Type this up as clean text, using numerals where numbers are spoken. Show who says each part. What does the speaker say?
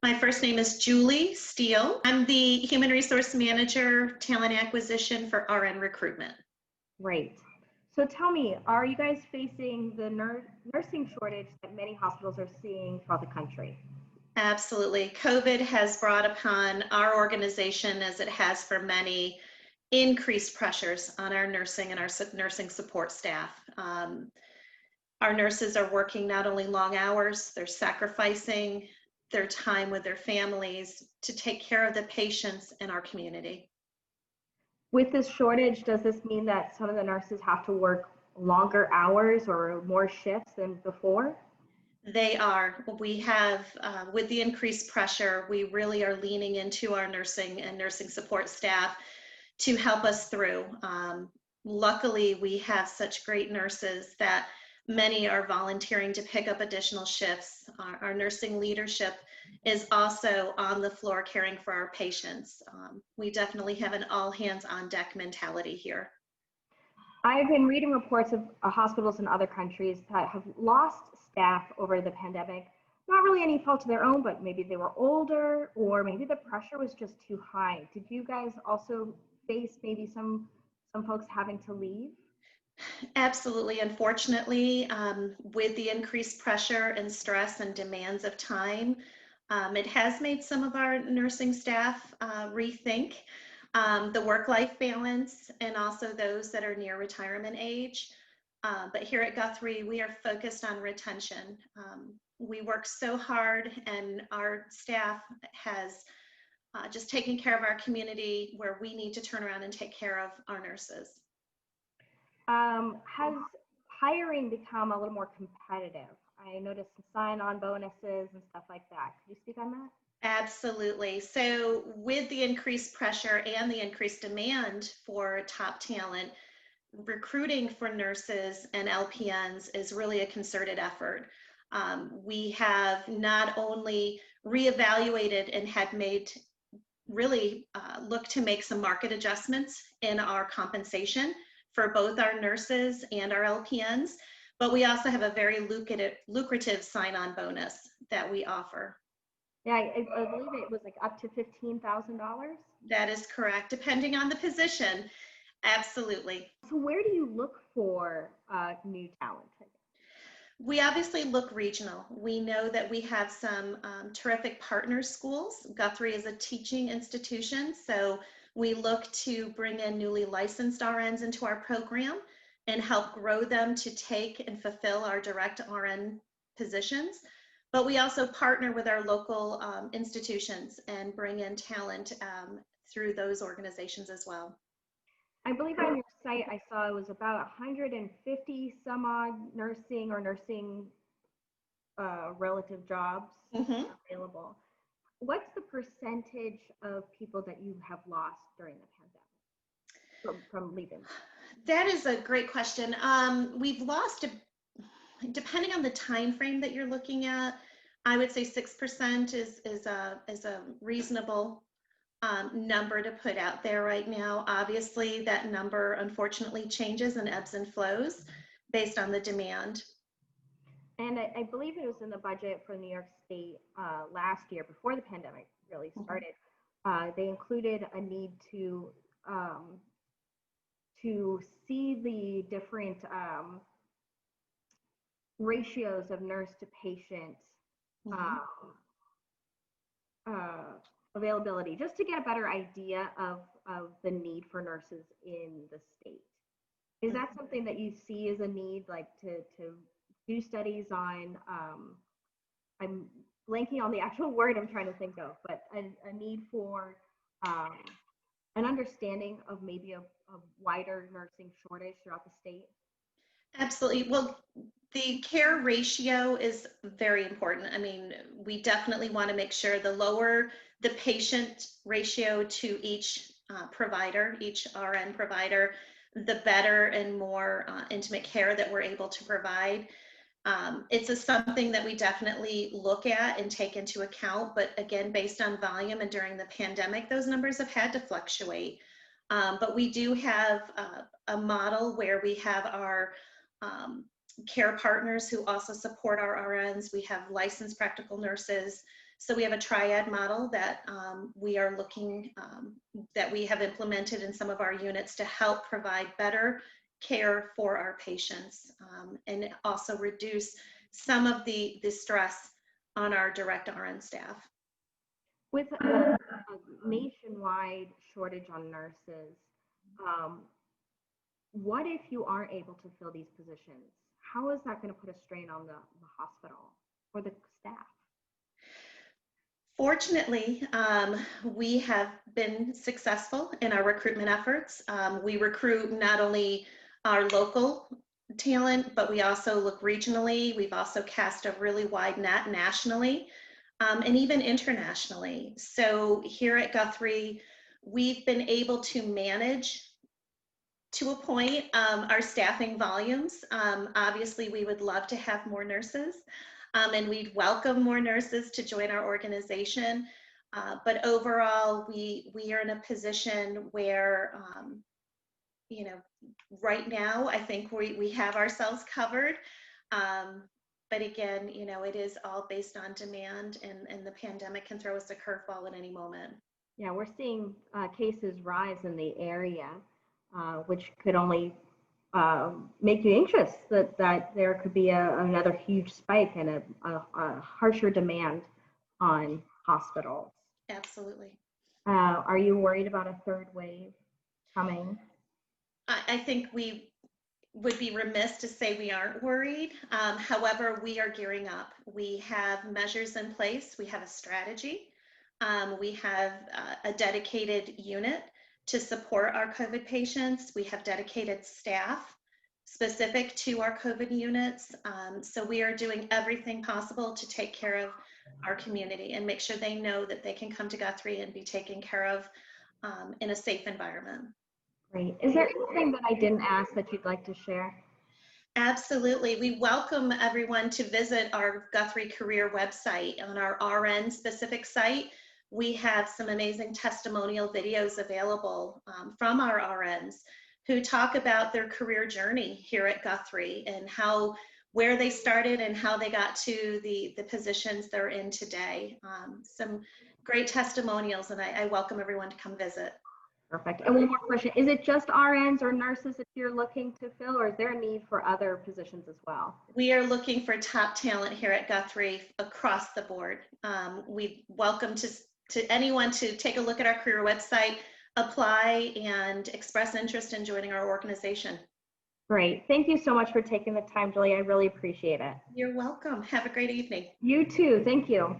Speaker 1: My first name is Julie Steele. I'm the Human Resource Manager, Talent Acquisition for RN Recruitment.
Speaker 2: Great. So tell me, are you guys facing the nursing shortage that many hospitals are seeing throughout the country?
Speaker 1: Absolutely. COVID has brought upon our organization, as it has for many, increased pressures on our nursing and our nursing support staff. Our nurses are working not only long hours, they're sacrificing their time with their families to take care of the patients in our community.
Speaker 2: With this shortage, does this mean that some of the nurses have to work longer hours or more shifts than before?
Speaker 1: They are. We have, with the increased pressure, we really are leaning into our nursing and nursing support staff to help us through. Luckily, we have such great nurses that many are volunteering to pick up additional shifts. Our nursing leadership is also on the floor caring for our patients. We definitely have an all hands on deck mentality here.
Speaker 2: I've been reading reports of hospitals in other countries that have lost staff over the pandemic. Not really any fault of their own, but maybe they were older or maybe the pressure was just too high. Did you guys also face maybe some folks having to leave?
Speaker 1: Absolutely. Unfortunately, with the increased pressure and stress and demands of time, it has made some of our nursing staff rethink the work-life balance and also those that are near retirement age. But here at Guthrie, we are focused on retention. We work so hard, and our staff has just taken care of our community where we need to turn around and take care of our nurses.
Speaker 2: Has hiring become a little more competitive? I noticed some sign-on bonuses and stuff like that. Could you speak on that?
Speaker 1: Absolutely. So with the increased pressure and the increased demand for top talent, recruiting for nurses and LPNs is really a concerted effort. We have not only reevaluated and had made really look to make some market adjustments in our compensation for both our nurses and our LPNs, but we also have a very lucrative sign-on bonus that we offer.
Speaker 2: Yeah, I believe it was like up to $15,000.
Speaker 1: That is correct, depending on the position. Absolutely.
Speaker 2: So where do you look for new talent?
Speaker 1: We obviously look regional. We know that we have some terrific partner schools. Guthrie is a teaching institution, so we look to bring in newly licensed RNs into our program and help grow them to take and fulfill our direct RN positions. But we also partner with our local institutions and bring in talent through those organizations as well.
Speaker 2: I believe on your site, I saw it was about 150 some odd nursing or nursing relative jobs available. What's the percentage of people that you have lost during the pandemic from leaving?
Speaker 1: That is a great question. We've lost, depending on the time frame that you're looking at, I would say 6% is a reasonable number to put out there right now. Obviously, that number unfortunately changes and ebbs and flows based on the demand.
Speaker 2: And I believe it was in the budget for New York State last year, before the pandemic really started. They included a need to see the different ratios of nurse to patient availability, just to get a better idea of the need for nurses in the state. Is that something that you see as a need, like to do studies on, I'm blanking on the actual word I'm trying to think of, but a need for an understanding of maybe a wider nursing shortage throughout the state?
Speaker 1: Absolutely. Well, the care ratio is very important. I mean, we definitely want to make sure the lower the patient ratio to each provider, each RN provider, the better and more intimate care that we're able to provide. It's something that we definitely look at and take into account, but again, based on volume and during the pandemic, those numbers have had to fluctuate. But we do have a model where we have our care partners who also support our RNs. We have licensed practical nurses. So we have a triad model that we are looking, that we have implemented in some of our units to help provide better care for our patients, and also reduce some of the stress on our direct RN staff.
Speaker 2: With a nationwide shortage on nurses, what if you aren't able to fill these positions? How is that going to put a strain on the hospital or the staff?
Speaker 1: Fortunately, we have been successful in our recruitment efforts. We recruit not only our local talent, but we also look regionally. We've also cast a really wide net nationally, and even internationally. So here at Guthrie, we've been able to manage to a point our staffing volumes. Obviously, we would love to have more nurses, and we'd welcome more nurses to join our organization. But overall, we are in a position where, you know, right now, I think we have ourselves covered. But again, you know, it is all based on demand, and the pandemic can throw us a curveball at any moment.
Speaker 2: Yeah, we're seeing cases rise in the area, which could only make you anxious that there could be another huge spike and a harsher demand on hospitals.
Speaker 1: Absolutely.
Speaker 2: Are you worried about a third wave coming?
Speaker 1: I think we would be remiss to say we aren't worried. However, we are gearing up. We have measures in place. We have a strategy. We have a dedicated unit to support our COVID patients. We have dedicated staff specific to our COVID units. So we are doing everything possible to take care of our community and make sure they know that they can come to Guthrie and be taken care of in a safe environment.
Speaker 2: Great. Is there anything that I didn't ask that you'd like to share?
Speaker 1: Absolutely. We welcome everyone to visit our Guthrie Career website. On our RN specific site, we have some amazing testimonial videos available from our RNs who talk about their career journey here at Guthrie and where they started and how they got to the positions they're in today. Some great testimonials, and I welcome everyone to come visit.
Speaker 2: Perfect. And one more question. Is it just RNs or nurses that you're looking to fill, or is there a need for other positions as well?
Speaker 1: We are looking for top talent here at Guthrie across the board. We welcome to anyone to take a look at our career website, apply, and express interest in joining our organization.
Speaker 2: Great. Thank you so much for taking the time, Julie. I really appreciate it.
Speaker 1: You're welcome. Have a great evening.
Speaker 2: You too. Thank you.